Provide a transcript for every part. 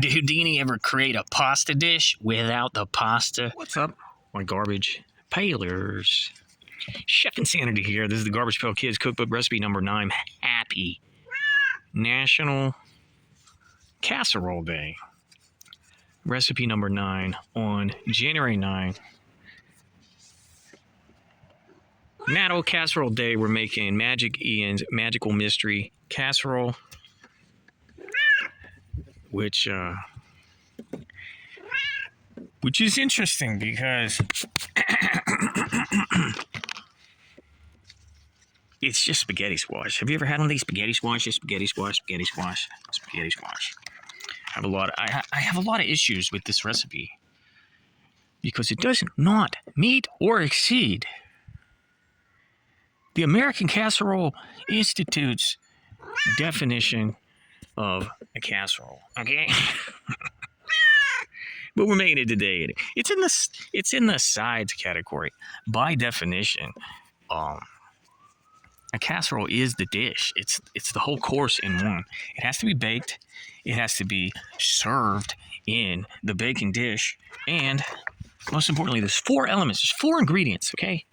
Did Houdini ever create a pasta dish without the pasta? What's up, my garbage pailers? Chef Insanity here. This is the Garbage Pail Kids Cookbook recipe number 9. Happy National Casserole Day. Recipe number 9 on January 9. National Casserole Day, we're making Magic Ian's Magical Mystery Casserole, which is interesting because it's just spaghetti squash. Have you ever had one of these spaghetti squashes? Spaghetti squash, spaghetti squash, spaghetti squash. I have a lot of issues with this recipe because it does not meet or exceed the American Casserole Institute's definition of a casserole. Okay. But we're making it today. It's in the sides category. By definition, a casserole is the dish. It's the whole course in one. It has to be baked. It has to be served in the baking dish. And most importantly, there's 4 elements. There's 4 ingredients, okay?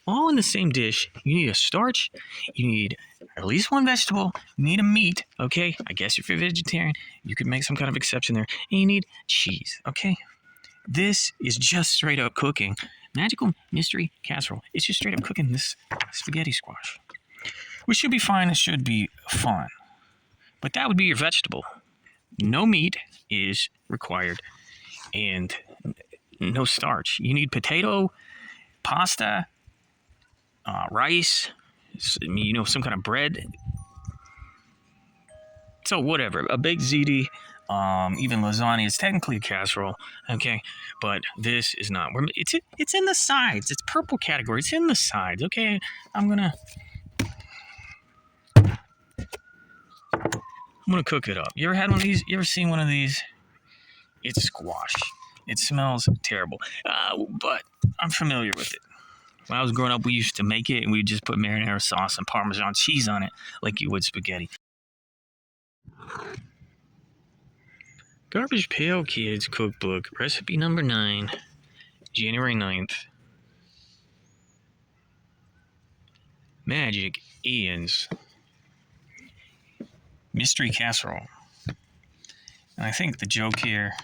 All in the same dish. You need a starch. You need at least 1 vegetable. You need a meat, okay? I guess if you're vegetarian, you could make some kind of exception there. And you need cheese, okay? This is just straight up cooking Magical Mystery Casserole. It's just straight up cooking this spaghetti squash, which should be fine. It should be fun. But that would be your vegetable. No meat is required and no starch. You need potato, pasta, rice, some kind of bread. So whatever, a baked ziti, even lasagna is technically a casserole, okay? But this is not. It's in the sides. It's purple category. It's in the sides, okay? I'm gonna cook it up. You ever had one of these? You ever seen one of these? It's squash. It smells terrible, but I'm familiar with it. When I was growing up, we used to make it, and we'd just put marinara sauce and Parmesan cheese on it like you would spaghetti. Garbage Pail Kids Cookbook, recipe number 9, January 9th. Magic Ian's Mystery Casserole. And I think the joke here...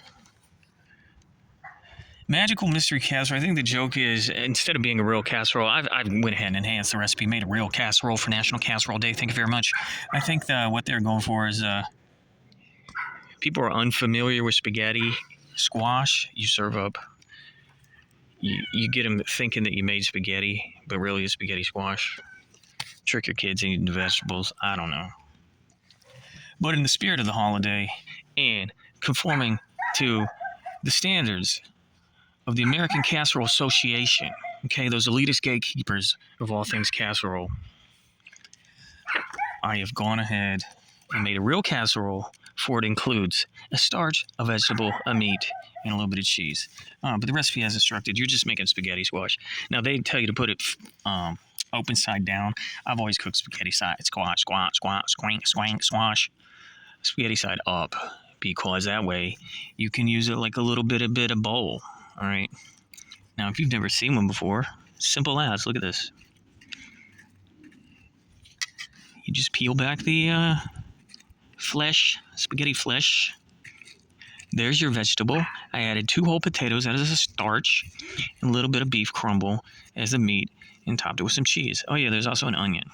Magical Mystery Casserole, I think the joke is, instead of being a real casserole, I went ahead and enhanced the recipe, made a real casserole for National Casserole Day. Thank you very much. I think what they're going for is, people are unfamiliar with spaghetti squash. You serve up, you get them thinking that you made spaghetti, but really it's spaghetti squash. Trick your kids eating the vegetables. I don't know. But in the spirit of the holiday and conforming to the standards of the American Casserole Association, okay, those elitist gatekeepers of all things casserole, I have gone ahead and made a real casserole, for it includes a starch, a vegetable, a meat, and a little bit of cheese. But the recipe as instructed, you're just making spaghetti squash. Now, they tell you to put it open side down. I've always cooked spaghetti side squash, spaghetti side up, because that way you can use it like a little bit of bowl. All right. Now, if you've never seen one before, simple as, look at this. You just peel back the flesh, spaghetti flesh. There's your vegetable. I added 2 whole potatoes as a starch, and a little bit of beef crumble as the meat, and topped it with some cheese. Oh yeah, there's also an onion.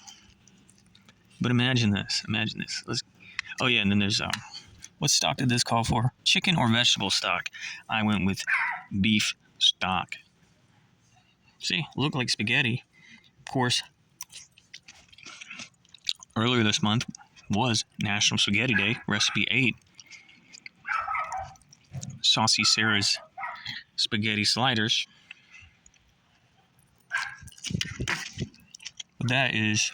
But imagine this. Oh yeah, and then there's what stock did this call for? Chicken or vegetable stock? I went with beef stock. See, look like spaghetti. Of course, earlier this month was National Spaghetti Day, recipe 8. Saucy Sarah's spaghetti sliders. That is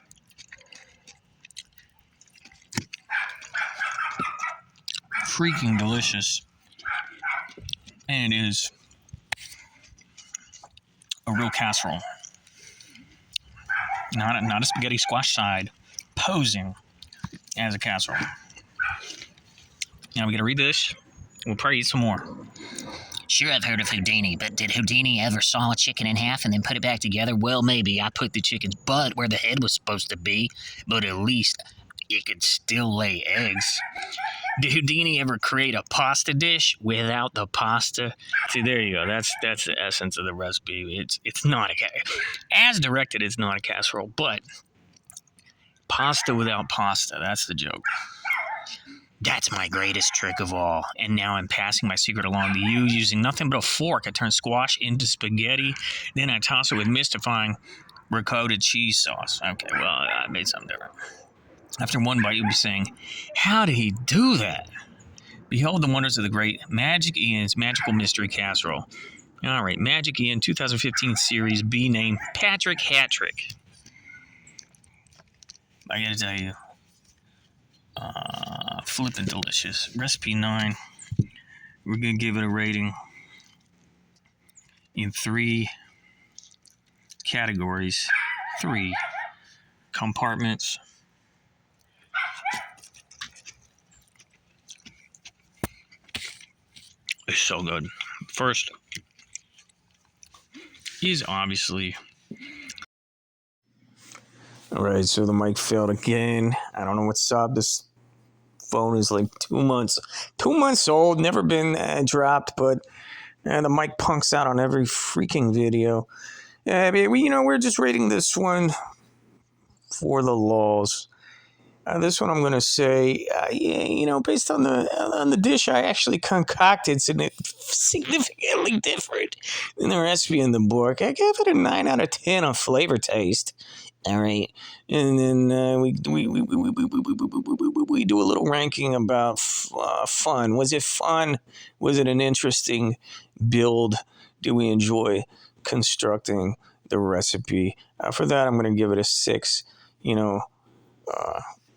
freaking delicious, and it is a real casserole, not a spaghetti squash side, posing as a casserole. Now we got to read this. We'll probably eat some more. Sure, I've heard of Houdini, but did Houdini ever saw a chicken in half and then put it back together? Well, maybe. I put the chicken's butt where the head was supposed to be, but at least it could still lay eggs. Did Houdini ever create a pasta dish without the pasta? See, there you go. That's the essence of the recipe. It's not as directed. It's not a casserole, but pasta without pasta. That's the joke. That's my greatest trick of all. And now I'm passing my secret along to you using nothing but a fork. I turn squash into spaghetti. Then I toss it with mystifying ricotta cheese sauce. Okay, well, I made something different. After one bite, you'll be saying, how did he do that? Behold the wonders of the great Magic Ian's Magical Mystery Casserole. All right, Magic Ian 2015 Series B named Patrick Hattrick. I gotta tell you, flippin' delicious. Recipe 9. We're gonna give it a rating in 3 categories, 3 compartments. It's so good. First is obviously. All right, so the mic failed again. I don't know what's up. This phone is like 2 months old, never been dropped, but the mic punks out on every freaking video. We're just rating this one for the lulz. This one I'm going to say, based on the dish I actually concocted, significantly different than the recipe in the book. I gave it a 9 out of 10 on flavor taste. All right, and then we do a little ranking about fun. Was it fun? Was it an interesting build? Do we enjoy constructing the recipe? For that, I'm going to give it a 6.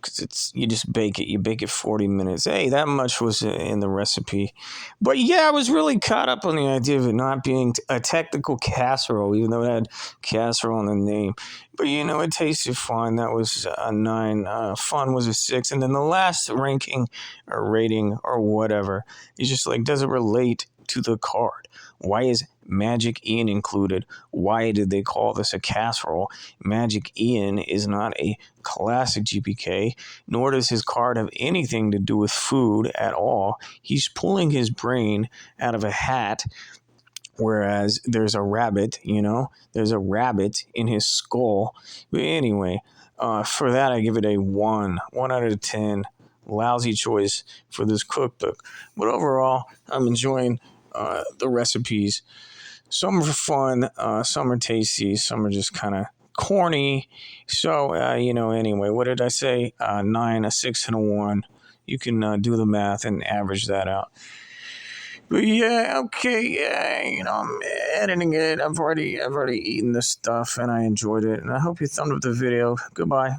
Because you just bake it. You bake it 40 minutes. Hey, that much was in the recipe. But yeah, I was really caught up on the idea of it not being a technical casserole, even though it had casserole in the name. But it tasted fine. That was a 9. Fun was a 6. And then the last ranking or rating or whatever is just like, does it relate to the card? Why is Magic Ian included? Why did they call this a casserole? Magic Ian is not a classic GPK, nor does his card have anything to do with food at all. He's pulling his brain out of a hat, whereas there's a rabbit, there's a rabbit in his skull. But anyway, for that I give it a 1 out of 10. Lousy choice for this cookbook. But overall, I'm enjoying the recipes. Some are fun, some are tasty, some are just kind of corny. So, anyway, what did I say? 9, a 6, and a 1. You can do the math and average that out. But yeah, okay, yeah, I'm editing it. I've already eaten this stuff and I enjoyed it. And I hope you thumbed up the video. Goodbye.